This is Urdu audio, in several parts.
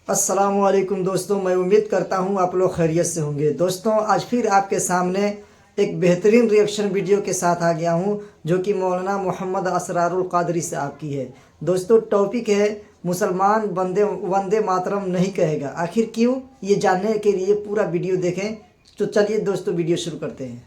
السلام علیکم دوستوں، میں امید کرتا ہوں آپ لوگ خیریت سے ہوں گے۔ دوستوں، آج پھر آپ کے سامنے ایک بہترین ریئیکشن ویڈیو کے ساتھ آ گیا ہوں جو کہ مولانا محمد اسرار القادری سے آپ کی ہے۔ دوستوں، ٹاپک ہے مسلمان وندے ماترم نہیں کہے گا، آخر کیوں؟ یہ جاننے کے لیے پورا ویڈیو دیکھیں۔ تو چلیے دوستوں، ویڈیو شروع کرتے ہیں۔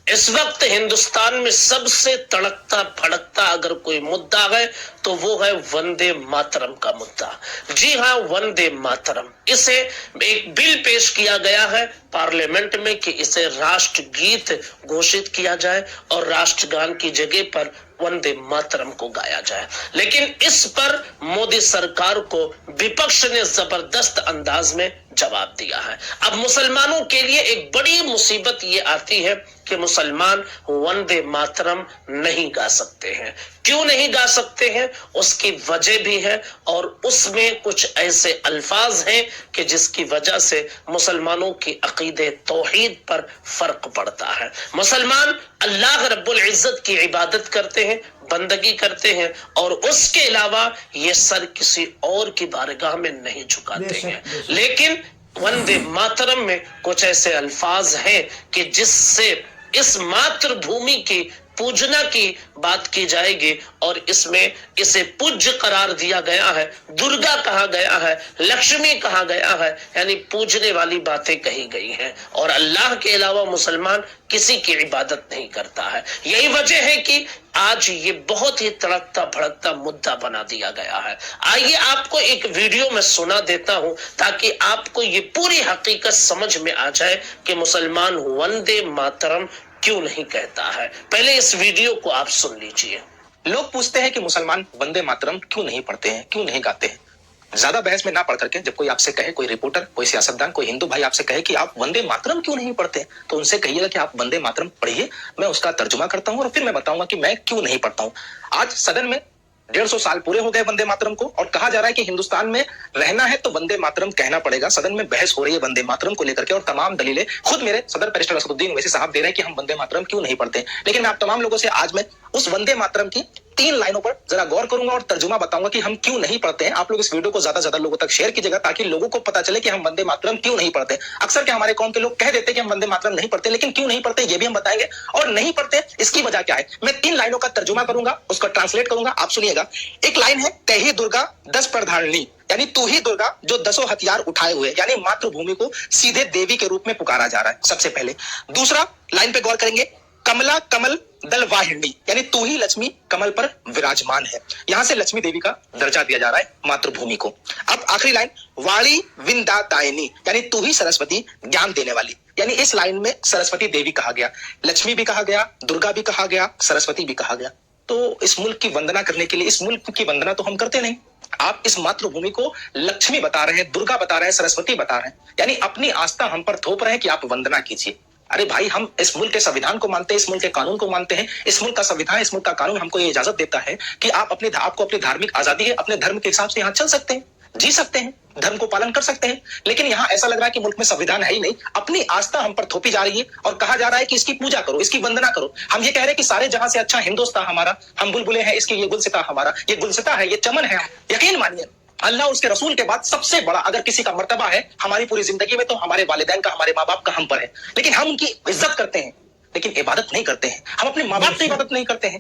اس وقت ہندوستان میں سب سے تڑکتا پھڑکتا اگر کوئی مدعا ہے تو وہ ہے وندے ماترم کا مدعا۔ جی ہاں، وندے ماترم، اسے ایک بل پیش کیا گیا ہے پارلیمنٹ میں کہ اسے راشٹر گیت گھوشت کیا جائے اور راشٹر گان کی جگہ پر وندے ماترم کو گایا جائے، لیکن اس پر مودی سرکار کو وپکش نے زبردست انداز میں جواب دیا ہے۔ اب مسلمانوں کے لیے ایک بڑی مصیبت یہ آتی ہے کہ مسلمان وندے ماترم نہیں گا سکتے ہیں۔ کیوں نہیں گا سکتے ہیں؟ اس کی وجہ بھی ہے، اور اس میں کچھ ایسے الفاظ ہیں کہ جس کی وجہ سے مسلمانوں کی عقیدہ توحید پر فرق پڑتا ہے۔ مسلمان اللہ رب العزت کی عبادت کرتے ہیں، بندگی کرتے ہیں، اور اس کے علاوہ یہ سر کسی اور کی بارگاہ میں نہیں جھکاتے ہیں، لیکن وندے ماترم میں کچھ ایسے الفاظ ہیں کہ جس سے اس ماتر بھومی کی پوجنا کی بات کی جائے گی، اور اس میں اسے پوج قرار دیا گیا ہے، درگا کہا گیا ہے، لکشمی کہا گیا ہے، یعنی پوجنے والی باتیں کہی گئی ہیں، اور اللہ کے علاوہ مسلمان کسی کی عبادت نہیں کرتا ہے۔ یہی وجہ ہے کہ آج یہ بہت ہی تڑکتا بھڑکتا مدعا بنا دیا گیا ہے۔ آئیے آپ کو ایک ویڈیو میں سنا دیتا ہوں تاکہ آپ کو یہ پوری حقیقت سمجھ میں آ جائے کہ مسلمان وندے ماترم کیوں نہیں کہتا ہے۔ پہلے اس ویڈیو کو آپ سن لیجئے۔ لوگ پوچھتے ہیں کہ مسلمان وندے ماترم کیوں نہیں پڑھتے ہیں، کیوں نہیں گاتے ہیں۔ زیادہ بحث میں نہ پڑھ کر کے جب کوئی آپ سے کہے، کوئی رپورٹر، کوئی سیاستدان، کوئی ہندو بھائی آپ سے کہے کہ آپ وندے ماترم کیوں نہیں پڑھتے ہیں، تو ان سے کہیے گا کہ آپ وندے ماترم پڑھیے، میں اس کا ترجمہ کرتا ہوں اور پھر میں بتاؤں گا کہ میں کیوں نہیں پڑھتا ہوں۔ آج صدن میں 150 سال پورے ہو گئے وندے ماترم کو، اور کہا جا رہا ہے کہ ہندوستان میں رہنا ہے تو وندے ماترم کہنا پڑے گا۔ صدن میں بحث ہو رہی ہے وندے ماترم کو لے کر کے، اور تمام دلیلیں خود میرے صدر بیرسٹر اسد الدین اویسی صاحب دے رہے ہیں کہ ہم وندے ماترم کیوں نہیں پڑھتے ہیں۔ لیکن میں آپ تمام لوگوں سے آج میں اس وندے ماترم کی 3 لائنوں پر ذرا غور کروں گا اور ترجمہ بتاؤں گا کہ ہم کیوں نہیں پڑھتے ہیں۔ آپ لوگ اس ویڈیو کو زیادہ سے زیادہ لوگوں تک شیئر کیجیے گا تاکہ لوگوں کو پتہ چلے کہ ہم وندے ماترم کیوں نہیں پڑھتے۔ اکثر کہ ہمارے قوم کے لوگ کہہ دیتے ہیں کہ ہم وندے ماترم نہیں پڑھتے، لیکن کیوں نہیں پڑھتے یہ بھی ہم بتائیں گے، اور نہیں پڑھتے اس کی وجہ کیا ہے۔ میں 3 لائنوں کا ترجمہ کروں گا، اس کو ٹرانسلیٹ کروں گا، آپ سنیے گا۔ ایک لائن ہے تہی درگا 10 پردھارنی، یعنی تو ہی درگا جو 10 ہتھیار اٹھائے ہوئے، یعنی ماتر بھومی کو سیدھے دیوی کے روپ میں پکارا جا رہا ہے سب سے پہلے۔ دوسرا لائن پہ غور کریں گے، کملا کمل دل واہنی، یعنی تو ہی لکشمی کمل پر وراجمان ہے، یہاں سے لکشمی دیوی کا درجہ دیا جا رہا ہے ماتر بھومی کو۔ اب آخری لائن واڑی وندا دائنی، یعنی تو ہی سرسوتی گیان دینے والی، یعنی اس لائن میں سرسوتی دیوی کہا گیا، لکشمی بھی کہا گیا، درگا بھی کہا گیا، سرسوتی بھی کہا گیا۔ تو اس ملک کی وندنا کرنے کے لیے، اس ملک کی وندنا تو ہم کرتے نہیں، آپ اس ماتر بھومی کو لکشمی بتا رہے ہیں، درگا بتا رہے ہیں، سرسوتی بتا رہے ہیں، یعنی اپنی آستھا ہم پر تھوپ رہے ہیں کہ آپ وندنا کیجیے۔ ارے بھائی، ہم اس ملک کے سویدھان کو مانتے ہیں، اس ملک کے قانون کو مانتے ہیں، اس ملک کا سویدھان، اس ملک کا قانون ہم کو یہ اجازت دیتا ہے کہ آپ کو اپنی دھارمک آزادی ہے، اپنے دھرم کے حساب سے یہاں چل سکتے ہیں، جی سکتے ہیں، دھرم کو پالن کر سکتے ہیں، لیکن یہاں ایسا لگ رہا ہے کہ ملک میں سویدھان ہے ہی نہیں، اپنی آستھا ہم پر تھوپی جا رہی ہے اور کہا جا رہا ہے کہ اس کی پوجا کرو، اس کی وندنا کرو۔ ہم یہ کہہ رہے ہیں کہ سارے جہاں سے اچھا ہندوستان ہمارا، ہم بلبلے ہیں اس کی، یہ گلستہ ہمارا، یہ گلستہ ہے، یہ چمن ہے۔ یقین مانیے، اللہ اور اس کے رسول کے بعد سب سے بڑا اگر کسی کا مرتبہ ہے ہماری پوری زندگی میں تو ہمارے والدین کا، ہمارے ماں باپ کا ہم پر ہے، لیکن ہم ان کی عزت کرتے ہیں لیکن عبادت نہیں کرتے ہیں، ہم اپنے ماں باپ کی عبادت نہیں کرتے ہیں،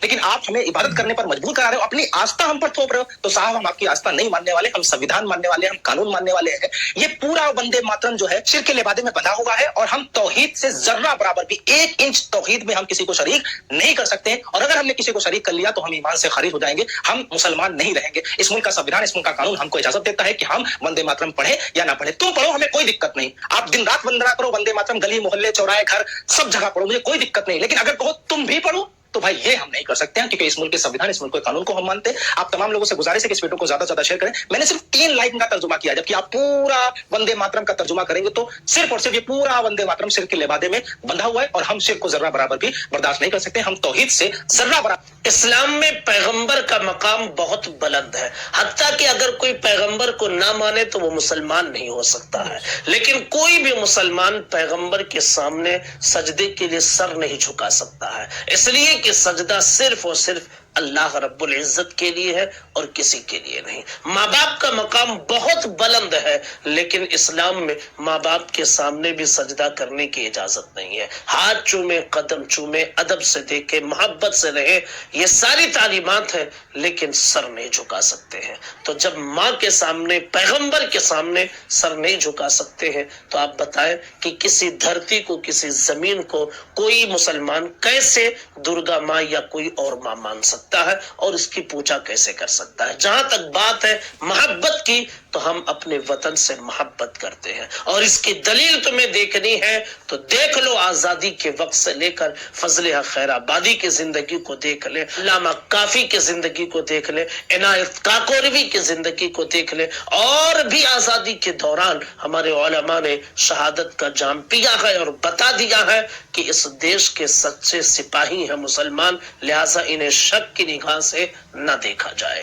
لیکن آپ ہمیں عبادت کرنے پر مجبور کرا رہے ہو، اپنی آستھا ہم پر تھوپ رہے ہو۔ تو صاحب، ہم آپ کی آستھا نہیں ماننے والے، ہم سویدھان ماننے والے، ہم قانون ماننے والے ہیں۔ یہ پورا وندے ماترم جو ہے شرک العبادہ میں بندھا ہوا ہے، اور ہم توحید سے ذرہ برابر بھی 1 انچ توحید میں ہم کسی کو شریک نہیں کر سکتے ہیں، اور اگر ہم نے کسی کو شریک کر لیا تو ہم ایمان سے خارج ہو جائیں گے، ہم مسلمان نہیں رہیں گے۔ اس ملک کا سویدھان، اس ملک کا قانون ہم کو اجازت دیتا ہے کہ ہم وندے ماترم پڑھیں یا نہ پڑھیں۔ تم پڑھو، ہمیں کوئی دقت نہیں، آپ دن رات وندنا کرو، وندے ماترم گلی محلے چوراہے گھر سب جگہ پڑھو، مجھے کوئی دقت نہیں، لیکن اگر کہو تم بھی پڑھو تو بھائی یہ ہم نہیں کر سکتے ہیں، کیونکہ اس ملک کے سویدھان، اس ملک کے قانون کو ہم مانتے ہیں۔ آپ تمام لوگوں سے گزارش ہے کہ اس ویڈیو کو زیادہ سے زیادہ شیئر کریں۔ میں نے صرف 3 لائن کا ترجمہ کیا، جبکہ آپ پورا وندے ماترم کا ترجمہ کریں گے تو صرف اور صرف یہ پورا وندے ماترم شرک کے لبادے میں بندھا ہوا ہے، اور ہم شرک کو ذرہ برابر بھی برداشت نہیں کر سکتے، ہم توحید سے ذرہ برابر۔ اسلام میں پیغمبر کا مقام بہت بلند ہے، حتیٰ کہ اگر کوئی پیغمبر کو نہ مانے تو وہ مسلمان نہیں ہو سکتا ہے، لیکن کوئی بھی مسلمان پیغمبر کے سامنے سجدے کے لیے سر نہیں جھکا سکتا ہے، اس لیے کہ سجدہ صرف اور صرف اللہ رب العزت کے لیے ہے اور کسی کے لیے نہیں۔ ماں باپ کا مقام بہت بلند ہے، لیکن اسلام میں ماں باپ کے سامنے بھی سجدہ کرنے کی اجازت نہیں ہے۔ ہاتھ چومے، قدم چومے، ادب سے دیکھے، محبت سے رہے، یہ ساری تعلیمات ہیں، لیکن سر نہیں جھکا سکتے ہیں۔ تو جب ماں کے سامنے، پیغمبر کے سامنے سر نہیں جھکا سکتے ہیں تو آپ بتائیں کہ کسی دھرتی کو، کسی زمین کو کوئی مسلمان کیسے درگا ماں یا کوئی اور ماں مان سکتا ہے اور اس کی پوجا کیسے کر سکتا ہے؟ جہاں تک بات ہے محبت کی تو ہم اپنے وطن سے محبت کرتے ہیں، اور اس کی دلیل تمہیں دیکھنی ہے تو دیکھ لو، آزادی کے وقت سے لے کر فضل حق خیر آبادی کی زندگی کو دیکھ لے، علامہ کافی کی زندگی کو دیکھ لے، عنایت کاکوروی کی زندگی کو دیکھ لے، اور بھی آزادی کے دوران ہمارے علماء نے شہادت کا جام پیا ہے اور بتا دیا ہے کہ اس دیش کے سچے سپاہی ہیں مسلمان، لہٰذا انہیں شک کی نگاہ سے نہ دیکھا جائے۔